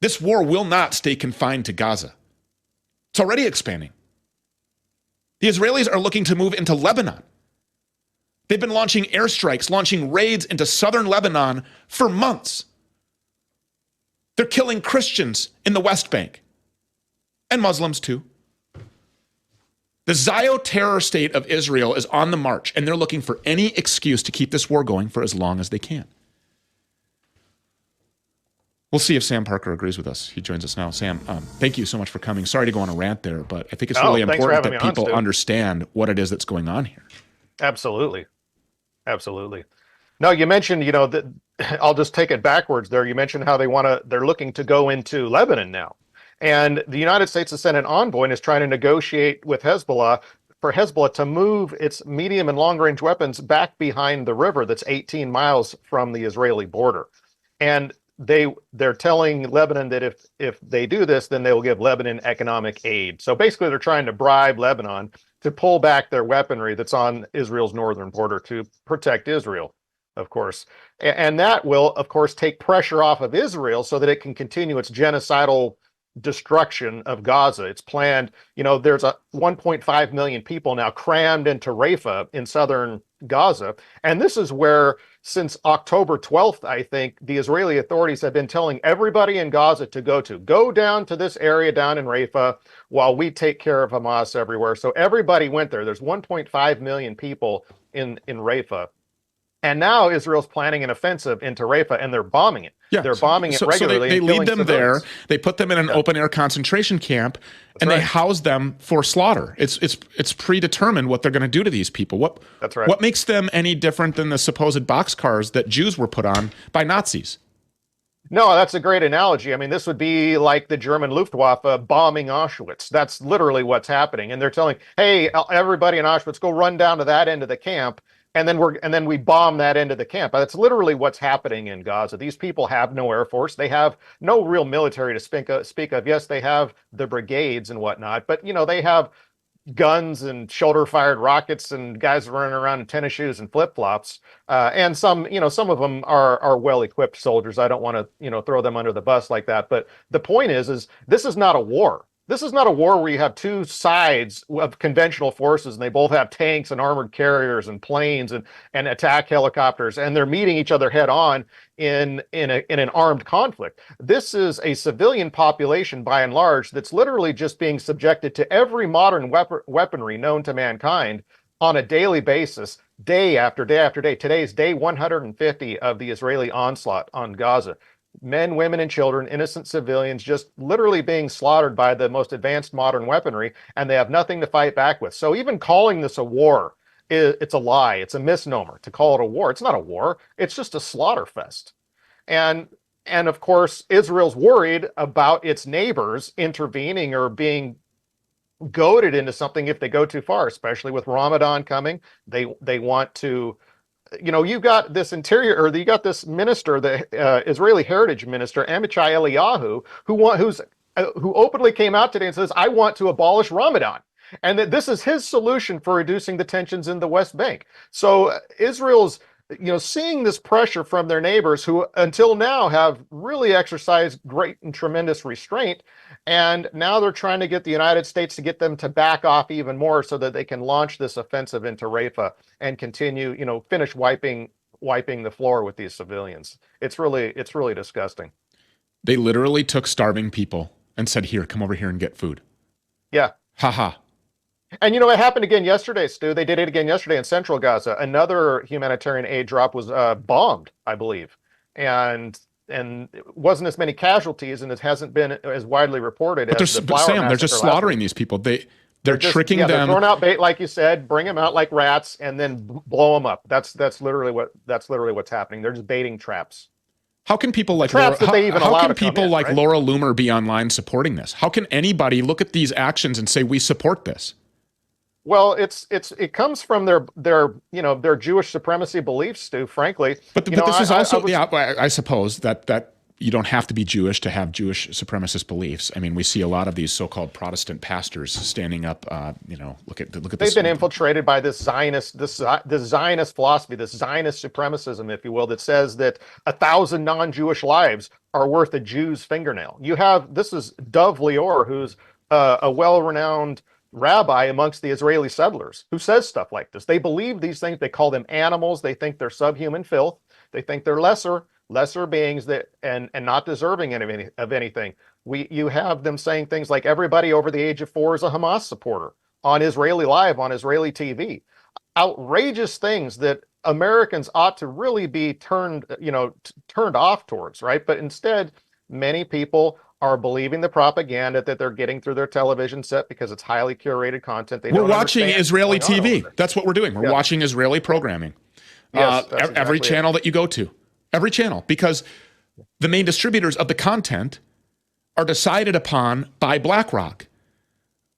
This war will not stay confined to Gaza. It's already expanding. The Israelis are looking to move into Lebanon. They've been launching airstrikes, launching raids into southern Lebanon for months. They're killing Christians in the West Bank and Muslims too. The Zio-terror state of Israel is on the march, and they're looking for any excuse to keep this war going for as long as they can. We'll see if Sam Parker agrees with us. He joins us now. Sam, thank you so much for coming. Sorry to go on a rant there, but I think it's really important that people understand what it is that's going on here. Absolutely. Absolutely. No, you mentioned, that I'll just take it backwards there. You mentioned how they're looking to go into Lebanon now. And the United States has sent an envoy and is trying to negotiate with Hezbollah for Hezbollah to move its medium and long-range weapons back behind the river that's 18 miles from the Israeli border. And they're telling Lebanon that if they do this, then they will give Lebanon economic aid. So basically, they're trying to bribe Lebanon to pull back their weaponry that's on Israel's northern border to protect Israel, of course. And that will, of course, take pressure off of Israel so that it can continue its genocidal destruction of Gaza. It's planned, there's 1.5 million people now crammed into Rafah in southern Gaza. And this is where, since October 12th, I think, the Israeli authorities have been telling everybody in Gaza to go down to this area down in Rafah while we take care of Hamas everywhere. So everybody went there. There's 1.5 million people in Rafah. And now Israel's planning an offensive into Rafah, and they're bombing it. Yeah, they're bombing it regularly. So they lead them civilians. there. They put them in an open-air concentration camp, and they house them for slaughter. It's predetermined what they're going to do to these people. That's right. What makes them any different than the supposed boxcars that Jews were put on by Nazis? No, that's a great analogy. I mean, this would be like the German Luftwaffe bombing Auschwitz. That's literally what's happening. And they're telling, hey, everybody in Auschwitz, go run down to that end of the camp. And then we bomb that end of the camp. That's literally what's happening in Gaza. These people have no air force. They have no real military to speak of. Yes, they have the brigades and whatnot, but they have guns and shoulder-fired rockets and guys running around in tennis shoes and flip-flops. And some of them are well-equipped soldiers. I don't want to throw them under the bus like that. But the point is this is not a war. This is not a war where you have two sides of conventional forces and they both have tanks and armored carriers and planes and attack helicopters, and they're meeting each other head on in an armed conflict. This is a civilian population by and large that's literally just being subjected to every modern weaponry known to mankind on a daily basis, day after day after day. Today is day 150 of the Israeli onslaught on Gaza. Men, women, and children, innocent civilians, just literally being slaughtered by the most advanced modern weaponry, and they have nothing to fight back with. So even calling this a war, it's a lie. It's a misnomer to call it a war. It's not a war. It's just a slaughter fest. And of course, Israel's worried about its neighbors intervening or being goaded into something if they go too far, especially with Ramadan coming. They want to... you've got this you got this minister, the Israeli heritage minister, Amichai Eliyahu, who openly came out today and says, I want to abolish Ramadan. And that this is his solution for reducing the tensions in the West Bank. So Israel's, seeing this pressure from their neighbors who until now have really exercised great and tremendous restraint. And now they're trying to get the United States to get them to back off even more so that they can launch this offensive into Rafah and continue, finish wiping the floor with these civilians. It's really disgusting. They literally took starving people and said, here, come over here and get food. Yeah. Ha. And it happened again yesterday, Stu. They did it again yesterday in central Gaza. Another humanitarian aid drop was bombed, I believe. And it wasn't as many casualties, and it hasn't been as widely reported as the Flower Sam, they're just slaughtering week. These people. They're tricking them. They're throwing out bait, like you said, bring them out like rats, and then blow them up. That's literally what's happening. They're just baiting traps. How can people like Laura Loomer be online supporting this? How can anybody look at these actions and say we support this? Well, it comes from their Jewish supremacy beliefs, Stu, frankly. But this is also, I suppose that you don't have to be Jewish to have Jewish supremacist beliefs. I mean, we see a lot of these so-called Protestant pastors standing up. Look at They've this. been infiltrated by this Zionist philosophy, this Zionist supremacism, if you will, that says that 1,000 non-Jewish lives are worth a Jew's fingernail. This is Dov Lior, who's a well-renowned rabbi amongst the Israeli settlers, who says stuff like this. They believe these things. They call them animals. They think they're subhuman filth. They think they're lesser beings and not deserving of anything. You have them saying things like everybody over the age of 4 is a Hamas supporter on Israeli Live, on Israeli TV. Outrageous things that Americans ought to really be turned off towards, right? But instead, many people are believing the propaganda that they're getting through their television set because it's highly curated content. We're watching Israeli TV. That's what we're doing. We're watching Israeli programming. Yes, every channel that you go to. Every channel, because the main distributors of the content are decided upon by BlackRock,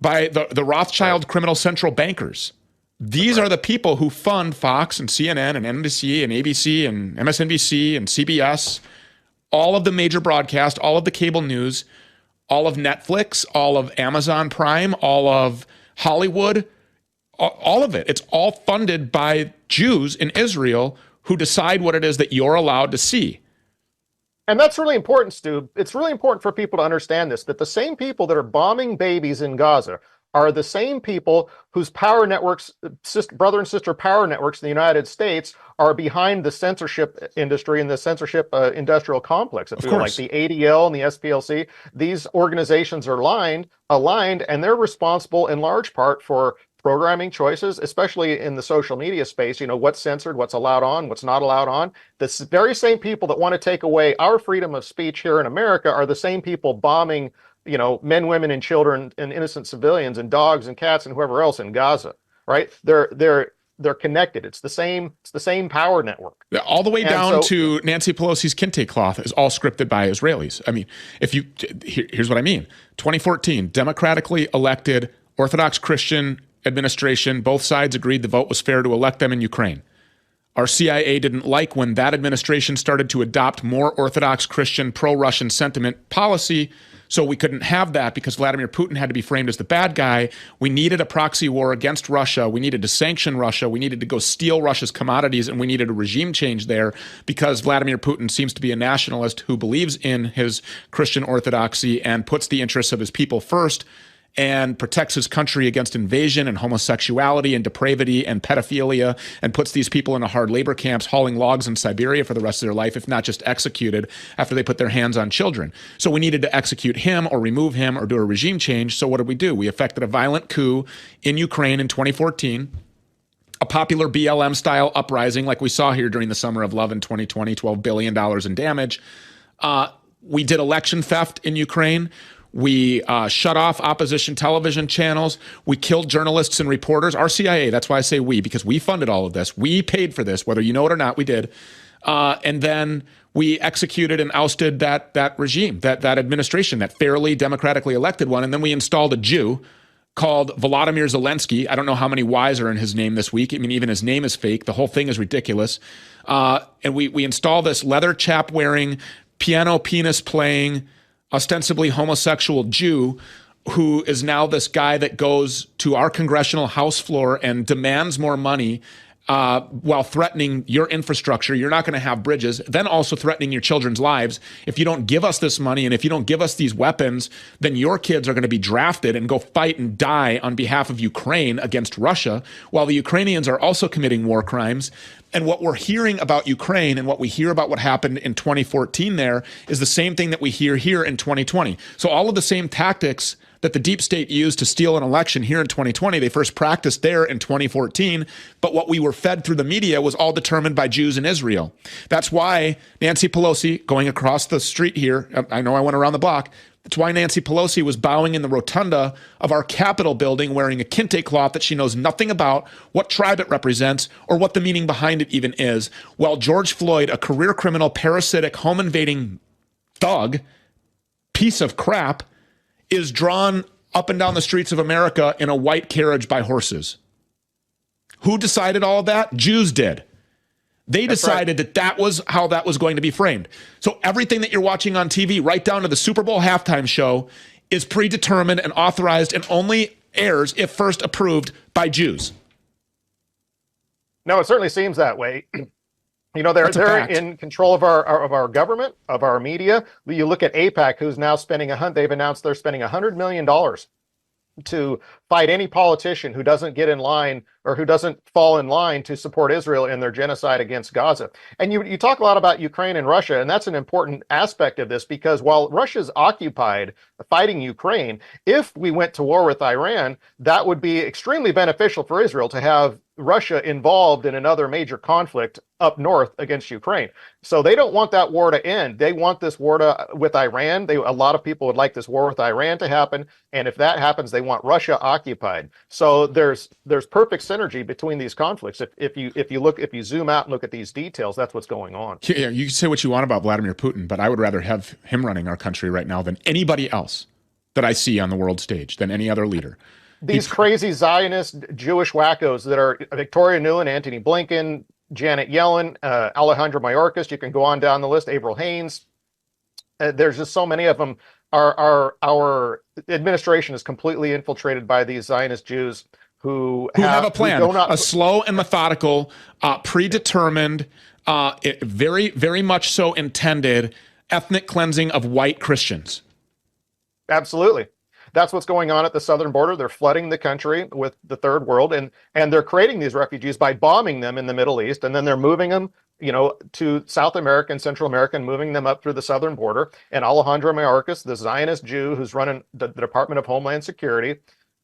by the Rothschild criminal central bankers. These are the people who fund Fox and CNN and NBC and ABC and MSNBC and CBS, all of the major broadcast, all of the cable news, all of Netflix, all of Amazon Prime, all of Hollywood, all of it. It's all funded by Jews in Israel who decide what it is that you're allowed to see. And that's really important, Stu. It's really important for people to understand this, that the same people that are bombing babies in Gaza are the same people whose power networks, brother and sister power networks in the United States, are behind the censorship industry and the censorship industrial complex. If you like the ADL and the SPLC, these organizations are aligned, and they're responsible in large part for programming choices, especially in the social media space. What's censored, what's allowed on, what's not allowed on. The very same people that want to take away our freedom of speech here in America are the same people bombing, men, women, and children, and innocent civilians, and dogs and cats and whoever else in Gaza. Right? They're connected. It's the same power network. All the way down to Nancy Pelosi's kente cloth is all scripted by Israelis. I mean, here's what I mean. 2014, democratically elected Orthodox Christian administration, both sides agreed the vote was fair to elect them in Ukraine. Our CIA didn't like when that administration started to adopt more Orthodox Christian pro-Russian sentiment policy, so we couldn't have that because Vladimir Putin had to be framed as the bad guy. We needed a proxy war against Russia. We needed to sanction Russia. We needed to go steal Russia's commodities, and we needed a regime change there because Vladimir Putin seems to be a nationalist who believes in his Christian orthodoxy and puts the interests of his people first and protects his country against invasion and homosexuality and depravity and pedophilia, and puts these people into hard labor camps hauling logs in Siberia for the rest of their life, if not just executed after they put their hands on children. So we needed to execute him or remove him or do a regime change. So what did we do? We effected a violent coup in Ukraine in 2014, a popular BLM-style uprising like we saw here during the Summer of Love in 2020, $12 billion in damage. We did election theft in Ukraine. We shut off opposition television channels. We killed journalists and reporters. Our CIA, that's why I say we, because we funded all of this. We paid for this, whether you know it or not, we did. And then we executed and ousted that regime, that administration, that fairly democratically elected one. And then we installed a Jew called Volodymyr Zelensky. I don't know how many Y's are in his name this week. I mean, even his name is fake. The whole thing is ridiculous. And we installed this leather chap wearing, piano penis playing, ostensibly homosexual Jew who is now this guy that goes to our congressional House floor and demands more money while threatening your infrastructure. You're not going to have bridges, then also threatening your children's lives. If you don't give us this money and if you don't give us these weapons, then your kids are going to be drafted and go fight and die on behalf of Ukraine against Russia, while the Ukrainians are also committing war crimes. And what we're hearing about Ukraine and what we hear about what happened in 2014 there is the same thing that we hear here in 2020. So all of the same tactics that the deep state used to steal an election here in 2020, they first practiced there in 2014. But what we were fed through the media was all determined by Jews in Israel. That's why Nancy Pelosi, going across the street here, I know I went around the block, that's why Nancy Pelosi was bowing in the rotunda of our Capitol building wearing a kente cloth that she knows nothing about, what tribe it represents, or what the meaning behind it even is, while George Floyd, a career criminal, parasitic, home-invading thug, piece of crap, is drawn up and down the streets of America in a white carriage by horses. Who decided all of that? Jews did. They decided that was how that was going to be framed. So everything that you're watching on TV, right down to the Super Bowl halftime show, is predetermined and authorized and only airs if first approved by Jews. No, it certainly seems that way. You know, they're in control of our government, of our media. You look at AIPAC, who's now they've announced they're spending $100 million to fight any politician who doesn't get in line or who doesn't fall in line to support Israel in their genocide against Gaza. And you talk a lot about Ukraine and Russia, and that's an important aspect of this, because while Russia's occupied fighting Ukraine, if we went to war with Iran, that would be extremely beneficial for Israel to have Russia involved in another major conflict up north against Ukraine. So they don't want that war to end. They want this war with Iran. A lot of people would like this war with Iran to happen. And if that happens, they want Russia occupied. So there's perfect synergy between these conflicts. If you zoom out and look at these details, that's what's going on. Yeah, you can say what you want about Vladimir Putin, but I would rather have him running our country right now than anybody else that I see on the world stage, than any other leader. These crazy Zionist Jewish wackos that are Victoria Nuland, Antony Blinken, Janet Yellen, Alejandro Mayorkas, you can go on down the list, Avril Haines. There's just so many of them. Our administration is completely infiltrated by these Zionist Jews who have a plan, a slow and methodical, predetermined, very, very much so intended ethnic cleansing of white Christians. Absolutely. That's what's going on at the southern border. They're flooding the country with the third world, and they're creating these refugees by bombing them in the Middle East, and then they're moving them, to South America and Central America, and moving them up through the southern border. And Alejandro Mayorkas, the Zionist Jew who's running the Department of Homeland Security,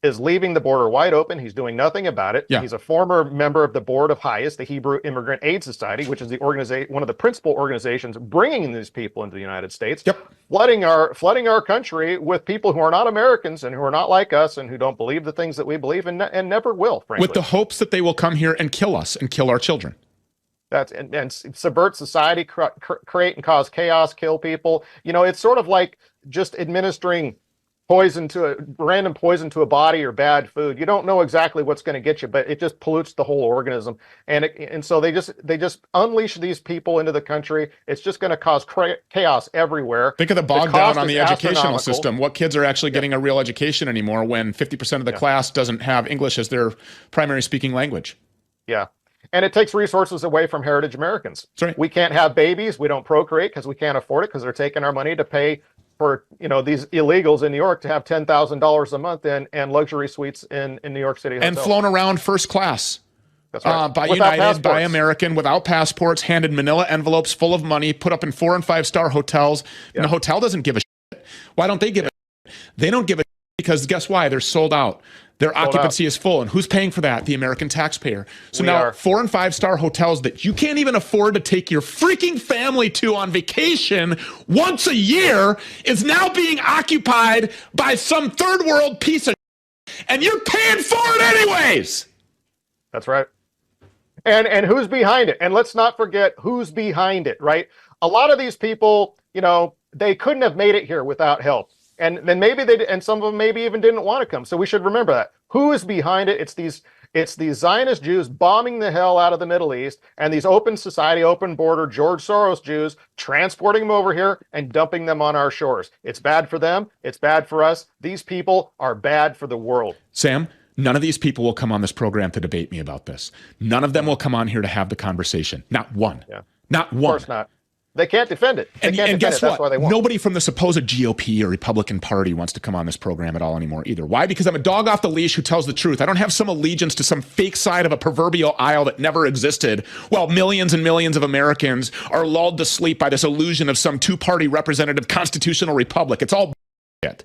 is leaving the border wide open. He's doing nothing about it. Yeah. He's a former member of the board of HIAS, the Hebrew Immigrant Aid Society, which is one of the principal organizations bringing these people into the United States. Yep. Flooding our country with people who are not Americans and who are not like us and who don't believe the things that we believe and never will, frankly. With the hopes that they will come here and kill us and kill our children. And subvert society, create and cause chaos, kill people. It's sort of like just administering random poison to a body or bad food. You don't know exactly what's going to get you, but it just pollutes the whole organism. And so they just unleash these people into the country. It's just going to cause chaos everywhere. Think of the bog down on the educational system. What kids are actually getting a real education anymore when 50% of the class doesn't have English as their primary speaking language? Yeah. And it takes resources away from heritage Americans. That's right. We can't have babies. We don't procreate because we can't afford it, because they're taking our money to pay for these illegals in New York to have $10,000 a month and luxury suites in New York City hotels. And flown around first class. That's right. By United, by American, without passports, handed manila envelopes full of money, put up in 4- and 5-star hotels. And the hotel doesn't give a shit. Why don't they give a shit? They don't give a shit because guess why? They're sold out. Their occupancy is full. And who's paying for that? The American taxpayer. So now 4- and 5-star hotels that you can't even afford to take your freaking family to on vacation once a year is now being occupied by some third world piece of shit, and you're paying for it anyways. That's right. And who's behind it? And let's not forget who's behind it, right? A lot of these people, they couldn't have made it here without help. And then maybe they did, and some of them maybe even didn't want to come. So we should remember that. Who is behind it? It's these Zionist Jews bombing the hell out of the Middle East, and these open society, open border George Soros Jews transporting them over here and dumping them on our shores. It's bad for them. It's bad for us. These people are bad for the world. Sam, none of these people will come on this program to debate me about this. None of them will come on here to have the conversation. Not one. Yeah. Not one. Of course not. They can't defend it. And guess what? That's why they won't. Nobody from the supposed GOP or Republican Party wants to come on this program at all anymore either. Why? Because I'm a dog off the leash who tells the truth. I don't have some allegiance to some fake side of a proverbial aisle that never existed, while millions and millions of Americans are lulled to sleep by this illusion of some two-party representative constitutional republic. It's all bullshit.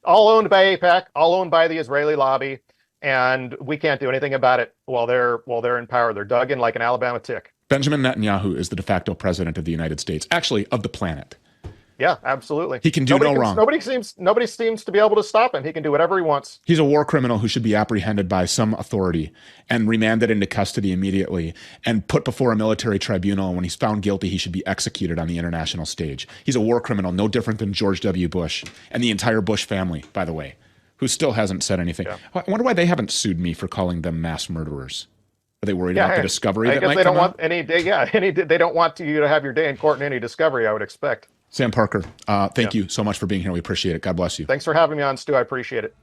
All owned by AIPAC, all owned by the Israeli lobby, and we can't do anything about it while they're in power. They're dug in like an Alabama tick. Benjamin Netanyahu is the de facto president of the United States, actually of the planet. Yeah, absolutely. He can do no wrong. Nobody seems to be able to stop him. He can do whatever he wants. He's a war criminal who should be apprehended by some authority and remanded into custody immediately and put before a military tribunal. And when he's found guilty, he should be executed on the international stage. He's a war criminal, no different than George W. Bush and the entire Bush family, by the way, who still hasn't said anything. Yeah. I wonder why they haven't sued me for calling them mass murderers. Are they worried about the discovery I that guess might they don't come want out? any day. Yeah, they don't want you to have your day in court in any discovery, I would expect. Sam Parker, thank you so much for being here. We appreciate it. God bless you. Thanks for having me on, Stu. I appreciate it.